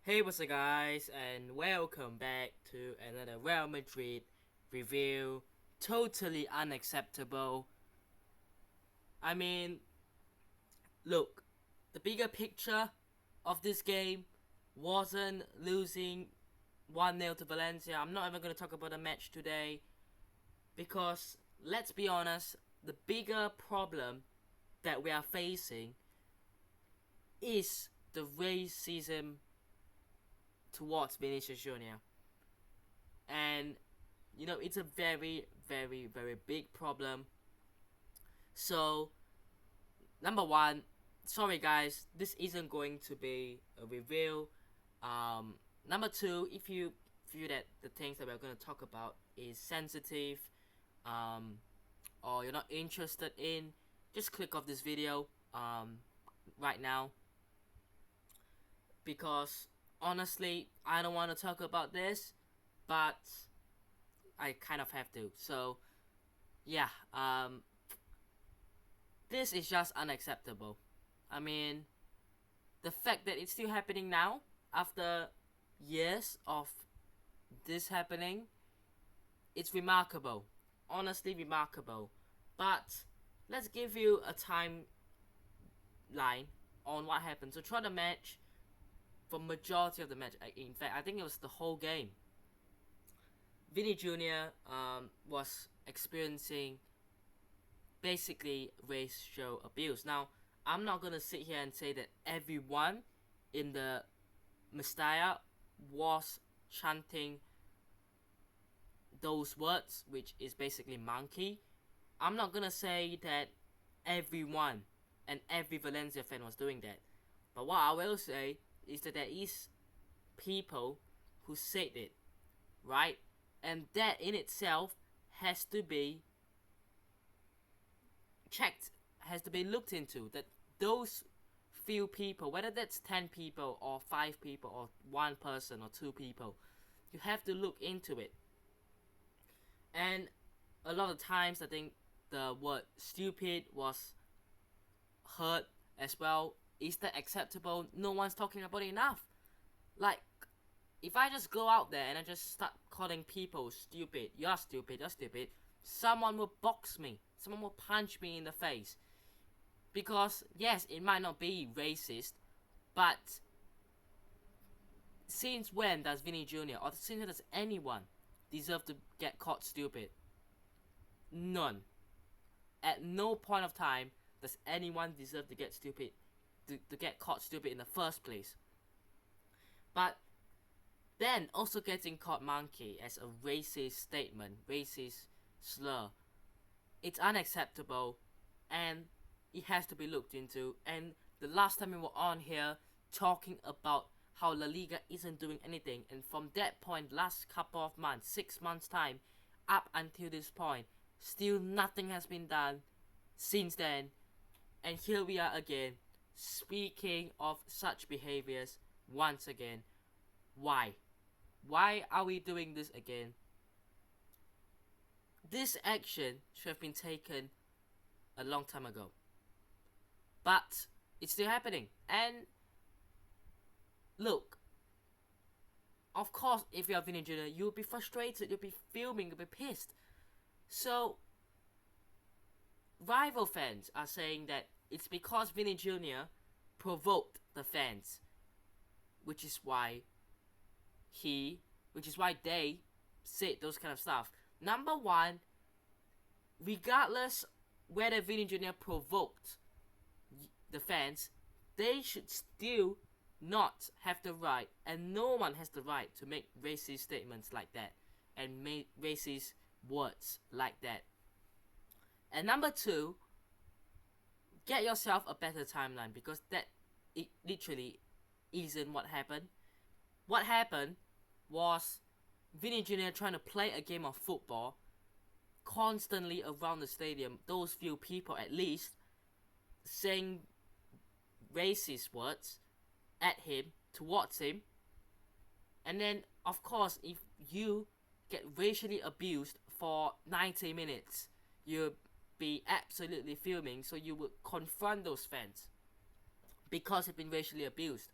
Hey, what's up, guys, and welcome back to another Real Madrid review. Totally unacceptable. I mean, look, the bigger picture of this game wasn't losing 1-0 to Valencia. I'm not even going to talk about the match today because, let's be honest, the bigger problem that we are facing is the racism towards Vinicius Jr. And it's a very, very, very big problem. So, number one, sorry guys, this isn't going to be a review. Number two, if you feel that the things that we're going to talk about is sensitive, or you're not interested in, just click off this video right now, because honestly, I don't want to talk about this, but I kind of have to. So yeah, this is just unacceptable. I mean, the fact that it's still happening now after years of this happening, it's remarkable. Honestly remarkable. But let's give you a timeline on what happened. So throughout the match, for majority of the match, in fact, I think it was the whole game, Vinny Jr. Was experiencing basically racial abuse. Now, I'm not gonna sit here and say that everyone in the Mestalla was chanting those words, which is basically monkey. I'm not gonna say that everyone and every Valencia fan was doing that. But what I will say is that there is people who said it, right? And that in itself has to be checked, has to be looked into. That those few people, whether that's 10 people or 5 people or 1 person or 2 people, you have to look into it. And a lot of times I think the word stupid was heard as well. Is that acceptable? No one's talking about it enough. Like, if I just go out there and I just start calling people stupid, you're stupid, someone will box me. Someone will punch me in the face. Because, yes, it might not be racist, but since when does Vinny Jr. or since when does anyone deserve to get caught stupid? None. At no point of time does anyone deserve to get stupid, to get caught stupid in the first place. But then also getting called monkey as a racist statement, racist slur, it's unacceptable and it has to be looked into. And the last time we were on here talking about how La Liga isn't doing anything, and from that point, last couple of months, 6 months time, up until this point, still nothing has been done since then. And here we are again, speaking of such behaviors once again. Why? Why are we doing this again? This action should have been taken a long time ago. But it's still happening. And look, of course, if you're Vinny Jr., you'll be frustrated, you'll be fuming, you'll be pissed. So, rival fans are saying that it's because Vinny Jr. provoked the fans, which is why they said those kind of stuff. Number one, regardless whether Vinny Jr. provoked the fans, they should still not have the right, and no one has the right to make racist statements like that and make racist words like that. And number two, get yourself a better timeline, because that it literally isn't what happened. What happened was Vinny Jr. trying to play a game of football constantly around the stadium, those few people at least saying racist words at him, towards him. And then, of course, if you get racially abused for 90 minutes, you'll be absolutely fuming, so you would confront those fans because they've been racially abused.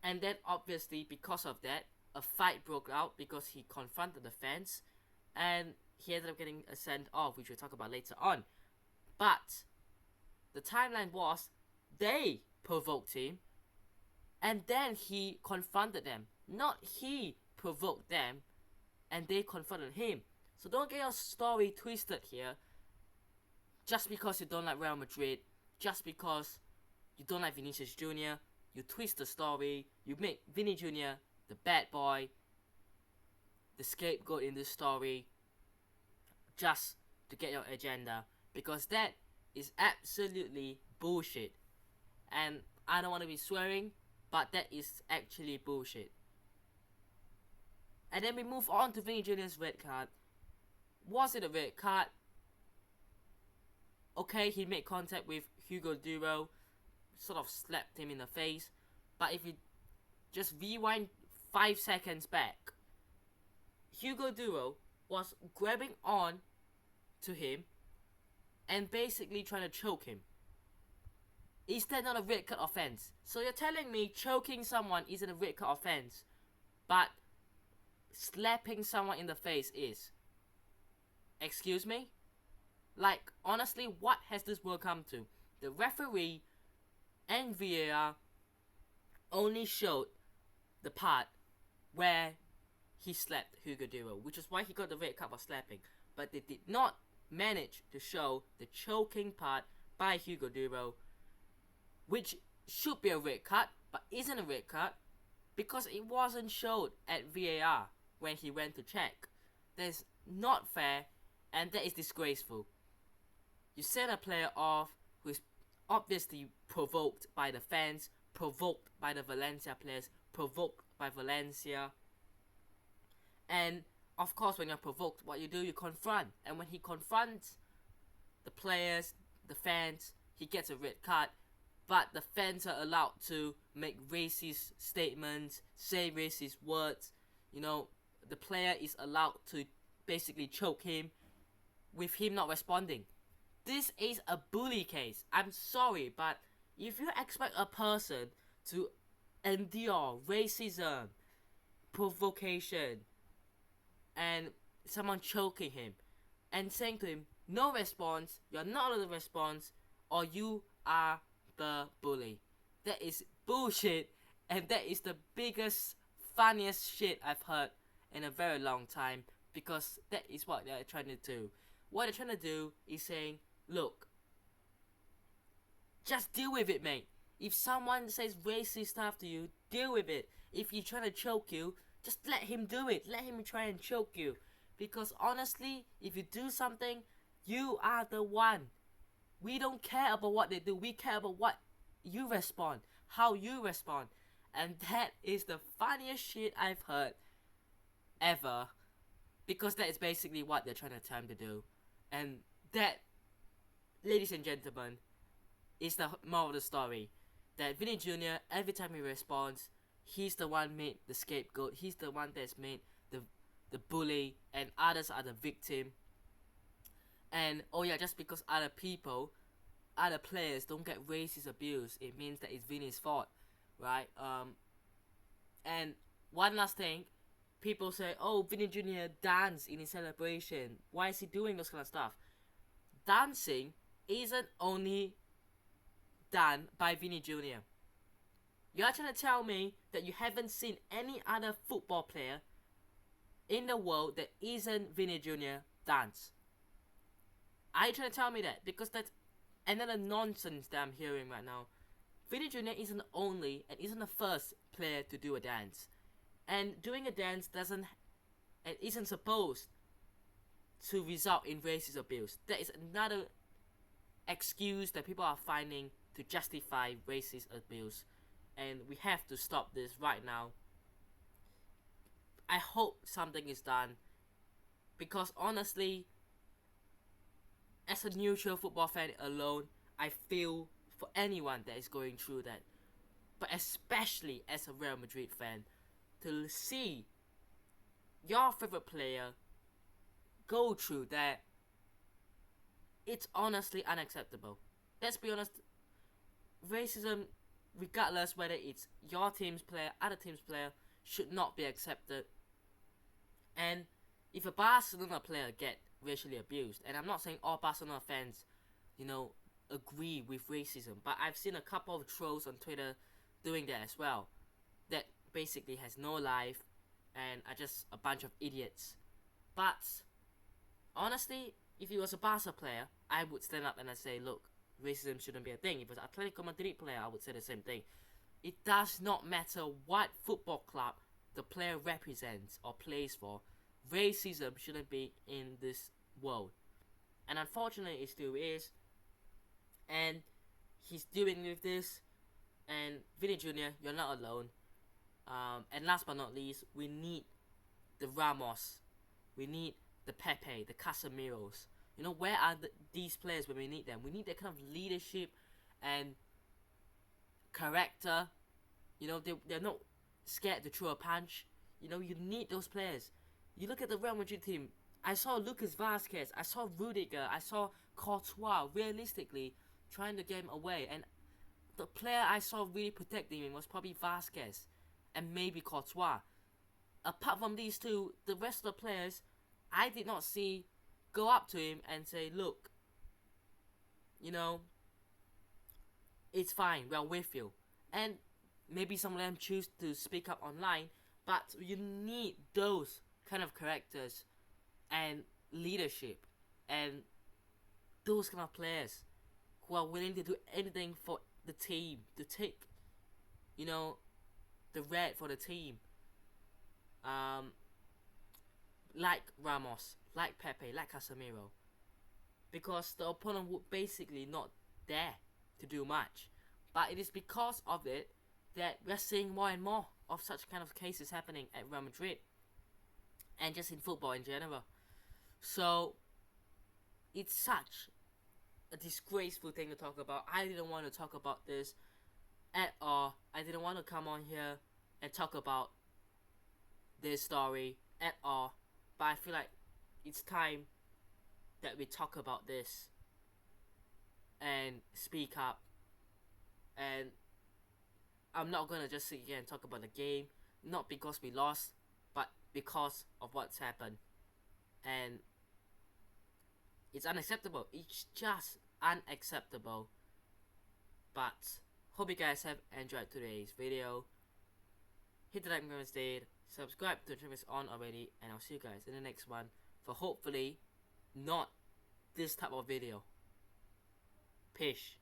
And then obviously because of that, a fight broke out because he confronted the fans, and he ended up getting a send off, which we'll talk about later on. But the timeline was they provoked him, and then he confronted them. Not he provoked them, and they confronted him. So don't get your story twisted here. Just because you don't like Real Madrid, just because you don't like Vinicius Jr., you twist the story, you make Vinny Jr. the bad boy, the scapegoat in this story, just to get your agenda, because that is absolutely bullshit. And I don't want to be swearing, but that is actually bullshit. And then we move on to Vinny Jr.'s red card. Was it a red card? Okay, he made contact with Hugo Duro, sort of slapped him in the face. But if you just rewind 5 seconds back, Hugo Duro was grabbing on to him and basically trying to choke him. Is that not a red card offense? So you're telling me choking someone isn't a red card offense, but slapping someone in the face is? Excuse me? Like, honestly, what has this world come to? The referee and VAR only showed the part where he slapped Hugo Duro, which is why he got the red card for slapping. But they did not manage to show the choking part by Hugo Duro, which should be a red card, but isn't a red card, because it wasn't showed at VAR when he went to check. That's not fair, and that is disgraceful. You send a player off who is obviously provoked by the fans, provoked by the Valencia players, provoked by Valencia. And of course, when you're provoked, what you do, you confront. And when he confronts the players, the fans, he gets a red card. But the fans are allowed to make racist statements, say racist words. You know, the player is allowed to basically choke him with him not responding. This is a bully case. I'm sorry, but if you expect a person to endure racism, provocation, and someone choking him, and saying to him, no response, you're not allowed to respond, or you are the bully. That is bullshit, and that is the biggest, funniest shit I've heard in a very long time, because that is what they're trying to do. What they're trying to do is saying, look, just deal with it, mate. If someone says racist stuff to you, deal with it. If he's trying to choke you, just let him do it. Let him try and choke you. Because honestly, if you do something, you are the one. We don't care about what they do. We care about what you respond, how you respond. And that is the funniest shit I've heard ever. Because that is basically what they're trying to attempt to do. And that, ladies and gentlemen, is the moral of the story. That Vinny Jr., every time he responds, he's the one made the scapegoat. He's the one that's made the bully, and others are the victim. And oh yeah, just because other people, other players don't get racist abuse, it means that it's Vinny's fault, right? And one last thing, people say, oh, Vinny Jr. danced in his celebration. Why is he doing those kind of stuff? Dancing isn't only done by Vinny Jr. You're trying to tell me that you haven't seen any other football player in the world that isn't Vinny Jr. dance? Are you trying to tell me that? Because that's another nonsense that I'm hearing right now. Vinny Jr. isn't the only and isn't the first player to do a dance. And doing a dance isn't supposed to result in racist abuse. That is another excuse that people are finding to justify racist abuse. And we have to stop this right now. I hope something is done. Because honestly, as a neutral football fan alone, I feel for anyone that is going through that. But especially as a Real Madrid fan, to see your favorite player go through that, it's honestly unacceptable. Let's be honest, racism regardless whether it's your team's player, other team's player, should not be accepted. And if a Barcelona player get racially abused, and I'm not saying all Barcelona fans, agree with racism, but I've seen a couple of trolls on Twitter doing that as well, that basically has no life and are just a bunch of idiots. But honestly, if he was a Barca player, I would stand up and I'd say, look, racism shouldn't be a thing. If it was an Atletico Madrid player, I would say the same thing. It does not matter what football club the player represents or plays for, racism shouldn't be in this world. And unfortunately, it still is. And he's dealing with this. And Vinny Jr., you're not alone. And last but not least, we need the Ramos. We need the Pepe, the Casemiros. Where are these players when we need them? We need that kind of leadership and character. They're not scared to throw a punch. You need those players. You look at the Real Madrid team. I saw Lucas Vazquez. I saw Rudiger. I saw Courtois realistically trying to get him away. And the player I saw really protecting him was probably Vazquez and maybe Courtois. Apart from these two, the rest of the players, I did not see go up to him and say, look, it's fine, we're with you. And maybe some of them choose to speak up online, but you need those kind of characters and leadership and those kind of players who are willing to do anything for the team, to take, the red for the team. Like Ramos, like Pepe, like Casemiro. Because the opponent would basically not dare to do much. But it is because of it that we're seeing more and more of such kind of cases happening at Real Madrid. And just in football in general. So, it's such a disgraceful thing to talk about. I didn't want to talk about this at all. I didn't want to come on here and talk about this story at all. But I feel like it's time that we talk about this and speak up. And I'm not gonna just sit here and talk about the game, not because we lost, but because of what's happened. And it's unacceptable. It's just unacceptable. But hope you guys have enjoyed today's video. Hit the like button instead, subscribe to the channel if it's on already, and I'll see you guys in the next one for hopefully not this type of video. Peace.